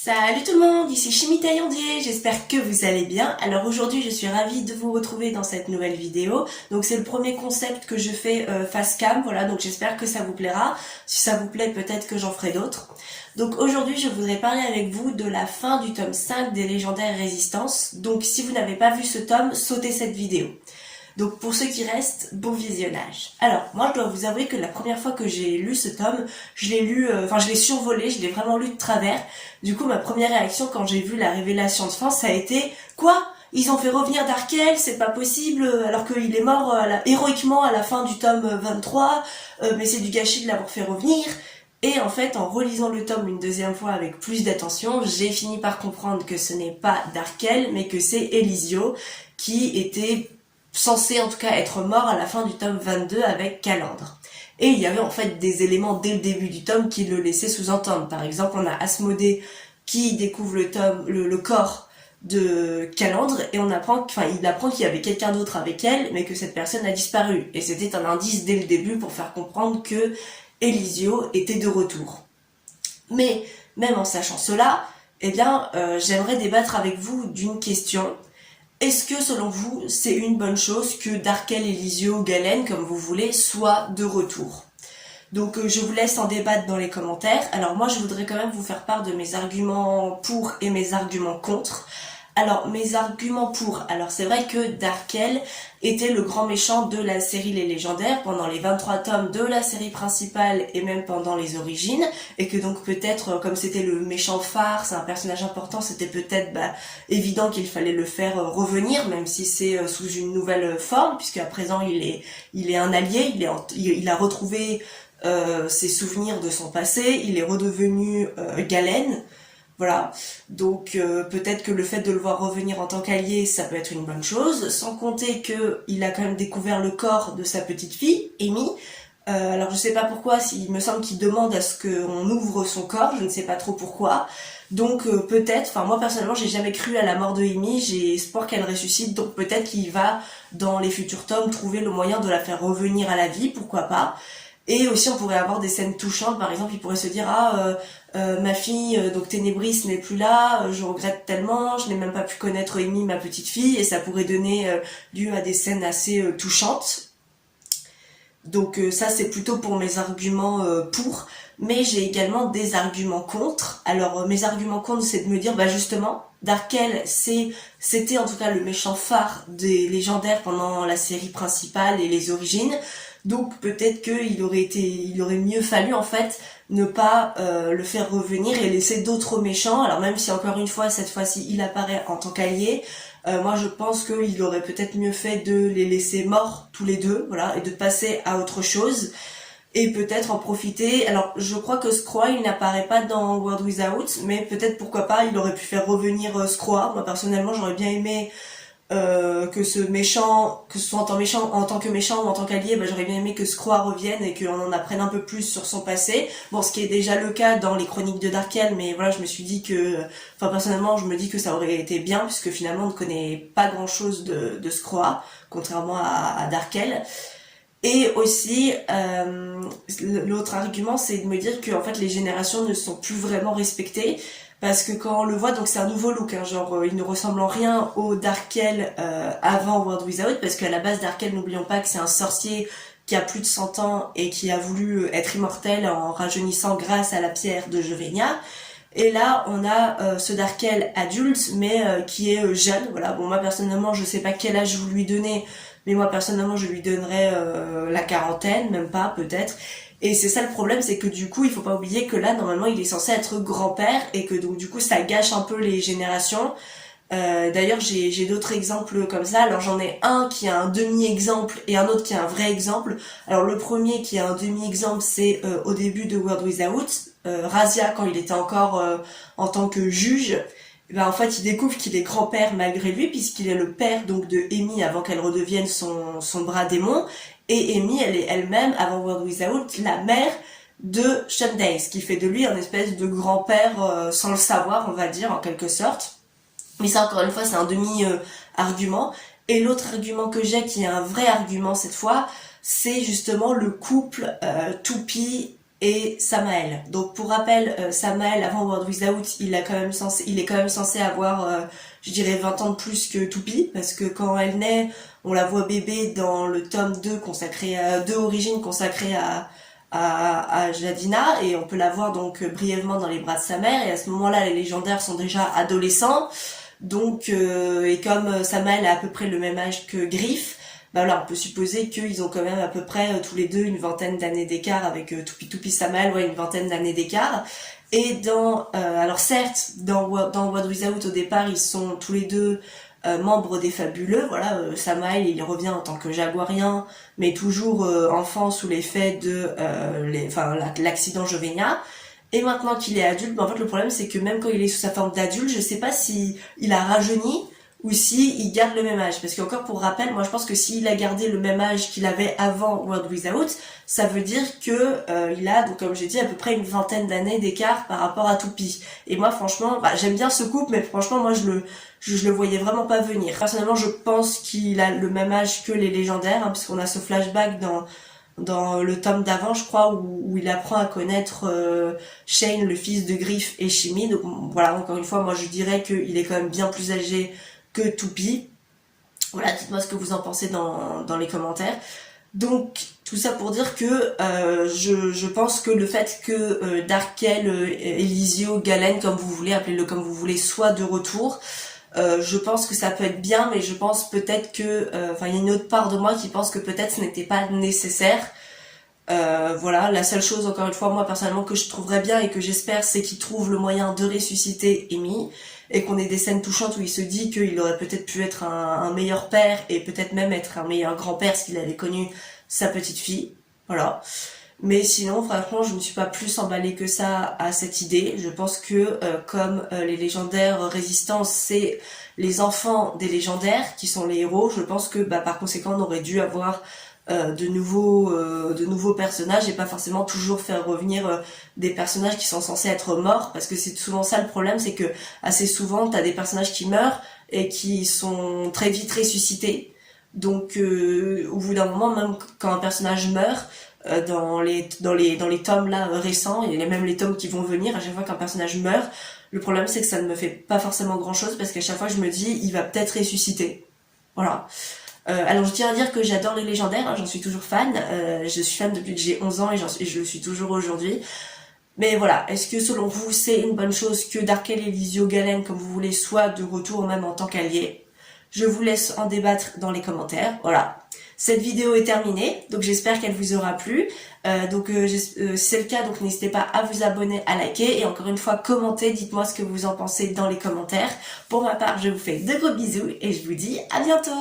Salut tout le monde, ici Chimie Taillandier, j'espère que vous allez bien. Alors aujourd'hui je suis ravie de vous retrouver dans cette nouvelle vidéo. Donc c'est le premier concept que je fais face cam, voilà, donc j'espère que ça vous plaira. Si ça vous plaît, peut-être que j'en ferai d'autres. Donc aujourd'hui je voudrais parler avec vous de la fin du tome 5 des légendaires résistances. Donc si vous n'avez pas vu ce tome, sautez cette vidéo. Donc pour ceux qui restent, bon visionnage. Alors moi je dois vous avouer que la première fois que j'ai lu ce tome, je l'ai lu, je l'ai survolé, je l'ai vraiment lu de travers. Du coup ma première réaction quand j'ai vu la révélation de fin, ça a été quoi? Ils ont fait revenir Darkel, c'est pas possible, alors qu'il est mort héroïquement à la fin du tome 23, mais c'est du gâchis de l'avoir fait revenir. Et en fait, en relisant le tome une deuxième fois avec plus d'attention, j'ai fini par comprendre que ce n'est pas Darkel, mais que c'est Elisio, qui était censé en tout cas être mort à la fin du tome 22 avec Calandre. Et il y avait en fait des éléments dès le début du tome qui le laissaient sous-entendre. Par exemple, on a Asmodée qui découvre le corps de Calandre et il apprend qu'il y avait quelqu'un d'autre avec elle, mais que cette personne a disparu. Et c'était un indice dès le début pour faire comprendre que Elisio était de retour. Mais même en sachant cela, j'aimerais débattre avec vous d'une question. Est-ce que, selon vous, c'est une bonne chose que Darkel, Elisio, Galen, comme vous voulez, soient de retour? Donc je vous laisse en débattre dans les commentaires. Alors moi, je voudrais quand même vous faire part de mes arguments pour et mes arguments contre. Alors, mes arguments pour. Alors, c'est vrai que Darkel était le grand méchant de la série Les Légendaires pendant les 23 tomes de la série principale et même pendant les origines. Et que donc peut-être, comme c'était le méchant phare, c'est un personnage important, c'était peut-être évident qu'il fallait le faire revenir, même si c'est sous une nouvelle forme, puisque à présent il est un allié, il a retrouvé ses souvenirs de son passé, il est redevenu Galen. Voilà, donc peut-être que le fait de le voir revenir en tant qu'allié, ça peut être une bonne chose, sans compter que il a quand même découvert le corps de sa petite fille, Amy. Alors je sais pas pourquoi, il me semble qu'il demande à ce qu'on ouvre son corps, je ne sais pas trop pourquoi. Donc peut-être, moi personnellement j'ai jamais cru à la mort de Amy, j'ai espoir qu'elle ressuscite, donc peut-être qu'il va dans les futurs tomes trouver le moyen de la faire revenir à la vie, pourquoi pas. Et aussi on pourrait avoir des scènes touchantes, par exemple il pourrait se dire ma fille, donc Ténébris n'est plus là, je regrette tellement, je n'ai même pas pu connaître Amy, ma petite fille, et ça pourrait donner lieu à des scènes assez touchantes. Donc ça c'est plutôt pour mes arguments pour, mais j'ai également des arguments contre. Alors mes arguments contre, c'est de me dire justement, Darkel c'était en tout cas le méchant phare des légendaires pendant la série principale et les origines. Donc peut-être qu'il aurait mieux fallu en fait ne pas le faire revenir et laisser d'autres méchants. Alors même si encore une fois, cette fois-ci, il apparaît en tant qu'allié, moi je pense qu'il aurait peut-être mieux fait de les laisser morts tous les deux, voilà, et de passer à autre chose. Et peut-être en profiter. Alors je crois que Skroa il n'apparaît pas dans World Without, mais peut-être pourquoi pas, il aurait pu faire revenir Skroa. Moi personnellement j'aurais bien aimé que ce méchant, que ce soit en tant que méchant ou en tant qu'allié, j'aurais bien aimé que Skroa revienne et qu'on en apprenne un peu plus sur son passé. Bon, ce qui est déjà le cas dans les chroniques de Darkel, mais voilà, je me suis dit que, personnellement, je me dis que ça aurait été bien, puisque finalement, on ne connaît pas grand chose de Skroa, contrairement à Darkel. Et aussi, l'autre argument, c'est de me dire que en fait les générations ne sont plus vraiment respectées, parce que quand on le voit, donc c'est un nouveau look, il ne ressemble en rien au Darkel avant World Without, parce qu'à la base Darkel, n'oublions pas que c'est un sorcier qui a plus de 100 ans et qui a voulu être immortel en rajeunissant grâce à la pierre de Jevenia. Et là, on a ce Darkel adulte, mais qui est jeune. Voilà. Bon, moi personnellement, je sais pas quel âge vous lui donnez, mais moi personnellement, je lui donnerais la quarantaine, même pas peut-être. Et c'est ça le problème, c'est que du coup, il faut pas oublier que là, normalement, il est censé être grand-père et que donc du coup, ça gâche un peu les générations. D'ailleurs, j'ai d'autres exemples comme ça. Alors j'en ai un qui a un demi-exemple et un autre qui a un vrai exemple. Alors le premier qui a un demi-exemple, c'est au début de World Without, Razia quand il était encore en tant que juge. En fait il découvre qu'il est grand-père malgré lui, puisqu'il est le père donc de Amy avant qu'elle redevienne son bras démon, et Amy elle est elle-même avant World Without la mère de Shunday, ce qui fait de lui un espèce de grand-père sans le savoir, on va dire, en quelque sorte. Mais ça, encore une fois, c'est un demi-argument. Et l'autre argument que j'ai, qui est un vrai argument cette fois, c'est justement le couple Toupie et Samael. Donc pour rappel, Samael avant World Without, il est quand même censé avoir, je dirais 20 ans de plus que Toupie, parce que quand elle naît, on la voit bébé dans le tome 2 consacré à 2 origines consacrées à Jadina, et on peut la voir donc brièvement dans les bras de sa mère, et à ce moment-là les légendaires sont déjà adolescents, donc et comme Samael a à peu près le même âge que Griff, bah là on peut supposer qu'ils ont quand même à peu près tous les deux une vingtaine d'années d'écart avec Toupie Samael, ouais, une vingtaine d'années d'écart. Et alors certes dans What Without au départ ils sont tous les deux membres des Fabuleux, voilà, Samael il revient en tant que jaguarien mais toujours enfant sous l'effet de l'accident Jovenia. Et maintenant qu'il est adulte, en fait le problème c'est que même quand il est sous sa forme d'adulte, je sais pas si il a rajeuni ou si il garde le même âge. Parce qu'encore pour rappel, moi je pense que s'il a gardé le même âge qu'il avait avant World Without, ça veut dire que il a, donc comme j'ai dit, à peu près une vingtaine d'années d'écart par rapport à Toupie. Et moi franchement, j'aime bien ce couple, mais franchement moi je le voyais vraiment pas venir. Personnellement je pense qu'il a le même âge que les légendaires, hein, puisqu'on a ce flashback dans le tome d'avant, je crois, où il apprend à connaître Shane, le fils de Griff et Shimi. Donc voilà, encore une fois, moi je dirais qu'il est quand même bien plus âgé que Toupie. Voilà, dites-moi ce que vous en pensez dans les commentaires. Donc tout ça pour dire que je pense que le fait que Darkel, Elisio, Galen, comme vous voulez, appelez-le comme vous voulez, soit de retour, je pense que ça peut être bien, mais je pense peut-être que, il y a une autre part de moi qui pense que peut-être ce n'était pas nécessaire. Voilà, la seule chose, encore une fois, moi personnellement que je trouverais bien et que j'espère, c'est qu'il trouve le moyen de ressusciter Amy, et qu'on ait des scènes touchantes où il se dit qu'il aurait peut-être pu être un meilleur père et peut-être même être un meilleur grand-père s'il avait connu sa petite fille. Voilà. Mais sinon, franchement, je ne suis pas plus emballée que ça à cette idée. Je pense que comme les légendaires résistance, c'est les enfants des légendaires qui sont les héros, je pense que par conséquent, on aurait dû avoir de nouveaux personnages et pas forcément toujours faire revenir des personnages qui sont censés être morts, parce que c'est souvent ça le problème, c'est que assez souvent, t'as des personnages qui meurent et qui sont très vite ressuscités. Donc au bout d'un moment, même quand un personnage meurt, dans les tomes là récents et même les tomes qui vont venir, à chaque fois qu'un personnage meurt, le problème c'est que ça ne me fait pas forcément grand chose, parce qu'à chaque fois je me dis il va peut-être ressusciter. Voilà. Alors je tiens à dire que j'adore les légendaires, hein, j'en suis toujours fan, je suis fan depuis que j'ai 11 ans et je le suis toujours aujourd'hui. Mais voilà, est-ce que selon vous c'est une bonne chose que Darkel, Elisio, Galen, comme vous voulez, soit de retour même en tant qu'alliés? Je vous laisse en débattre dans les commentaires. Voilà. Cette vidéo est terminée, donc j'espère qu'elle vous aura plu. Si c'est le cas, donc n'hésitez pas à vous abonner, à liker et encore une fois commentez, dites-moi ce que vous en pensez dans les commentaires. Pour ma part, je vous fais de gros bisous et je vous dis à bientôt.